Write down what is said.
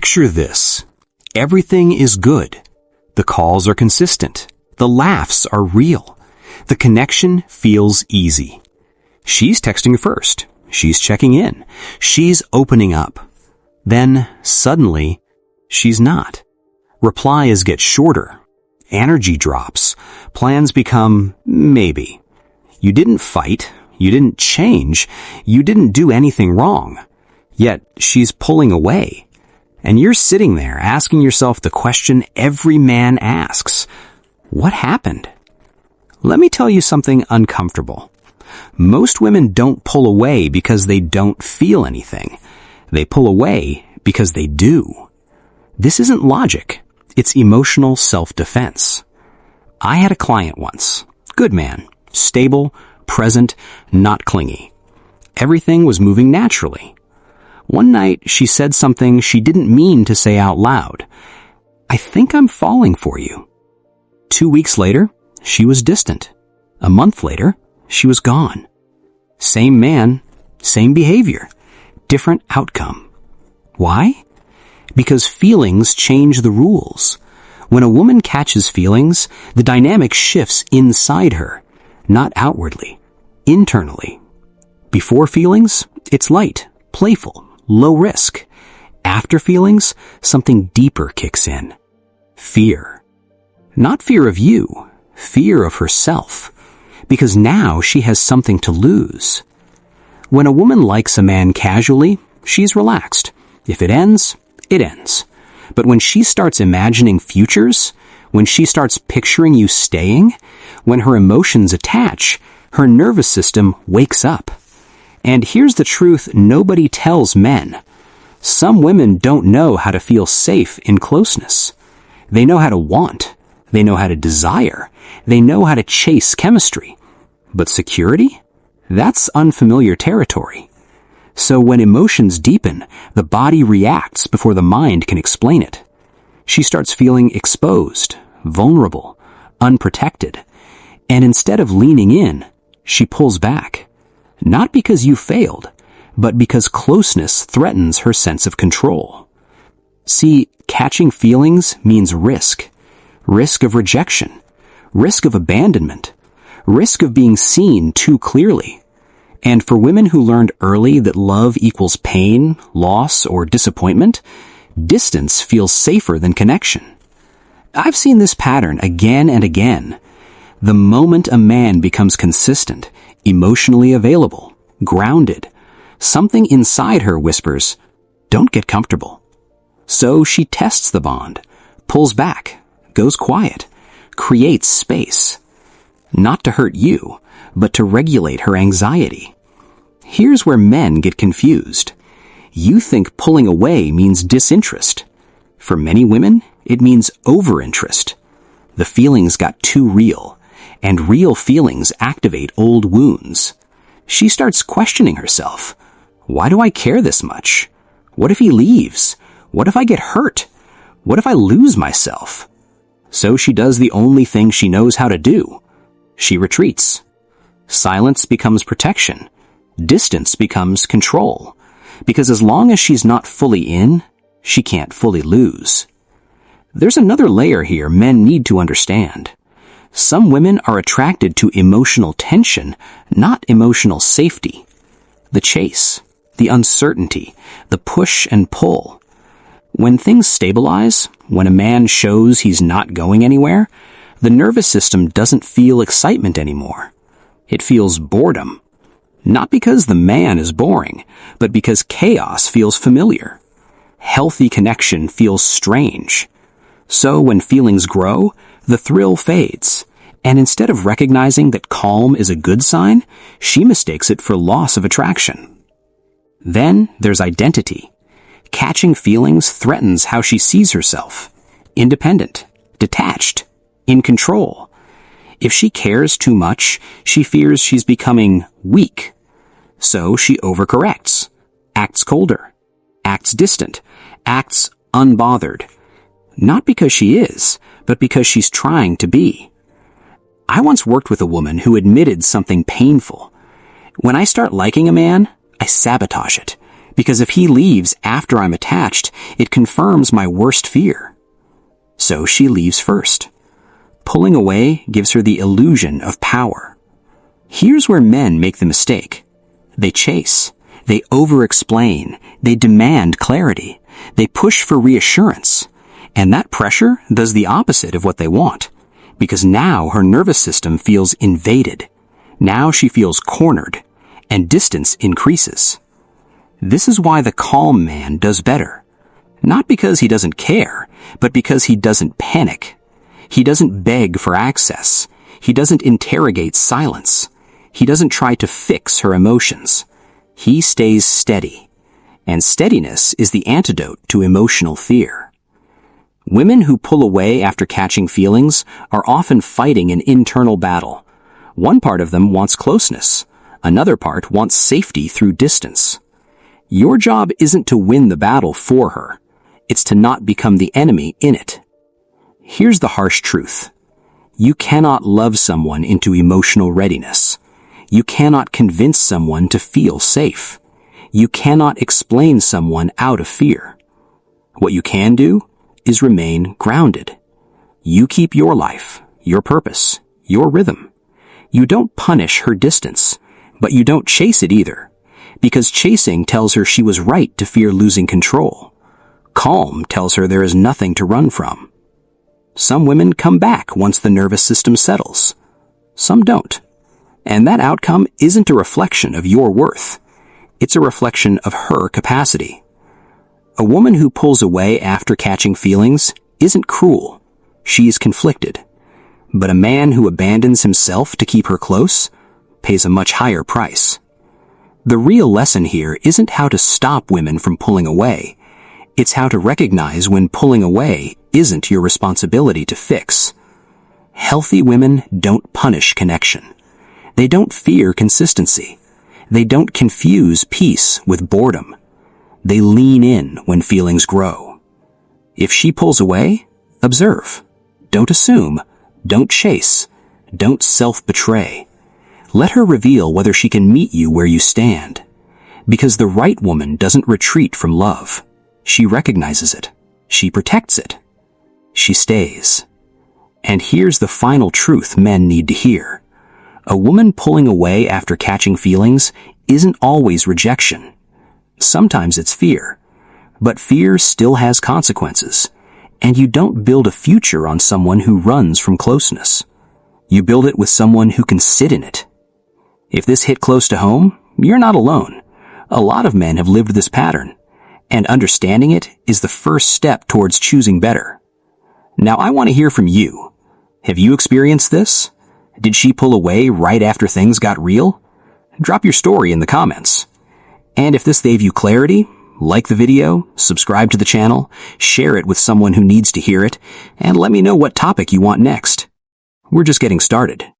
Picture this. Everything is good. The calls are consistent. The laughs are real. The connection feels easy. She's texting first. She's checking in. She's opening up. Then, suddenly, she's not. Replies get shorter. Energy drops. Plans become maybe. You didn't fight. You didn't change. You didn't do anything wrong. Yet, she's pulling away. And you're sitting there asking yourself the question every man asks. What happened? Let me tell you something uncomfortable. Most women don't pull away because they don't feel anything. They pull away because they do. This isn't logic. It's emotional self-defense. I had a client once. Good man. Stable, present, not clingy. Everything was moving naturally. One night, she said something she didn't mean to say out loud. I think I'm falling for you. 2 weeks later, she was distant. A month later, she was gone. Same man, same behavior, different outcome. Why? Because feelings change the rules. When a woman catches feelings, the dynamic shifts inside her, not outwardly, internally. Before feelings, it's light, playful, low risk. After feelings, something deeper kicks in. Fear. Not fear of you, fear of herself. Because now she has something to lose. When a woman likes a man casually, she's relaxed. If it ends, it ends. But when she starts imagining futures, when she starts picturing you staying, when her emotions attach, her nervous system wakes up. And here's the truth nobody tells men. Some women don't know how to feel safe in closeness. They know how to want. They know how to desire. They know how to chase chemistry. But security? That's unfamiliar territory. So when emotions deepen, the body reacts before the mind can explain it. She starts feeling exposed, vulnerable, unprotected. And instead of leaning in, she pulls back. Not because you failed, but because closeness threatens her sense of control. See, catching feelings means risk. Risk of rejection. Risk of abandonment. Risk of being seen too clearly. And for women who learned early that love equals pain, loss, or disappointment, distance feels safer than connection. I've seen this pattern again and again. The moment a man becomes consistent, emotionally available, grounded, something inside her whispers, "Don't get comfortable." So she tests the bond, pulls back, goes quiet, creates space. Not to hurt you, but to regulate her anxiety. Here's where men get confused. You think pulling away means disinterest. For many women, it means overinterest. The feelings got too real, and real feelings activate old wounds. She starts questioning herself. Why do I care this much? What if he leaves? What if I get hurt? What if I lose myself? So she does the only thing she knows how to do. She retreats. Silence becomes protection. Distance becomes control. Because as long as she's not fully in, she can't fully lose. There's another layer here men need to understand. Some women are attracted to emotional tension, not emotional safety. The chase, the uncertainty, the push and pull. When things stabilize, when a man shows he's not going anywhere, the nervous system doesn't feel excitement anymore. It feels boredom. Not because the man is boring, but because chaos feels familiar. Healthy connection feels strange. So when feelings grow, the thrill fades. And instead of recognizing that calm is a good sign, she mistakes it for loss of attraction. Then there's identity. Catching feelings threatens how she sees herself. Independent, detached, in control. If she cares too much, she fears she's becoming weak. So she overcorrects, acts colder, acts distant, acts unbothered. Not because she is, but because she's trying to be. I once worked with a woman who admitted something painful. When I start liking a man, I sabotage it, Because if he leaves after I'm attached, it confirms my worst fear. So she leaves first. Pulling away gives her the illusion of power. Here's where men make the mistake. They chase. They over-explain. They demand clarity. They push for reassurance. And that pressure does the opposite of what they want. Because now her nervous system feels invaded. Now she feels cornered. And distance increases. This is why the calm man does better. Not because he doesn't care, but because he doesn't panic. He doesn't beg for access. He doesn't interrogate silence. He doesn't try to fix her emotions. He stays steady. And steadiness is the antidote to emotional fear. Women who pull away after catching feelings are often fighting an internal battle. One part of them wants closeness. Another part wants safety through distance. Your job isn't to win the battle for her. It's to not become the enemy in it. Here's the harsh truth. You cannot love someone into emotional readiness. You cannot convince someone to feel safe. You cannot explain someone out of fear. What you can do is remain grounded. You keep your life, your purpose, your rhythm. You don't punish her distance, but you don't chase it either, because chasing tells her she was right to fear losing control. Calm tells her there is nothing to run from. Some women come back once the nervous system settles. Some don't. And that outcome isn't a reflection of your worth. It's a reflection of her capacity. A woman who pulls away after catching feelings isn't cruel. She is conflicted. But a man who abandons himself to keep her close pays a much higher price. The real lesson here isn't how to stop women from pulling away. It's how to recognize when pulling away isn't your responsibility to fix. Healthy women don't punish connection. They don't fear consistency. They don't confuse peace with boredom. They lean in when feelings grow. If she pulls away, observe. Don't assume. Don't chase. Don't self-betray. Let her reveal whether she can meet you where you stand. Because the right woman doesn't retreat from love. She recognizes it. She protects it. She stays. And here's the final truth men need to hear. A woman pulling away after catching feelings isn't always rejection. Sometimes it's fear. But fear still has consequences. And you don't build a future on someone who runs from closeness. You build it with someone who can sit in it. If this hit close to home, you're not alone. A lot of men have lived this pattern. And understanding it is the first step towards choosing better. Now I want to hear from you. Have you experienced this? Did she pull away right after things got real? Drop your story in the comments. And if this gave you clarity, like the video, subscribe to the channel, share it with someone who needs to hear it, and let me know what topic you want next. We're just getting started.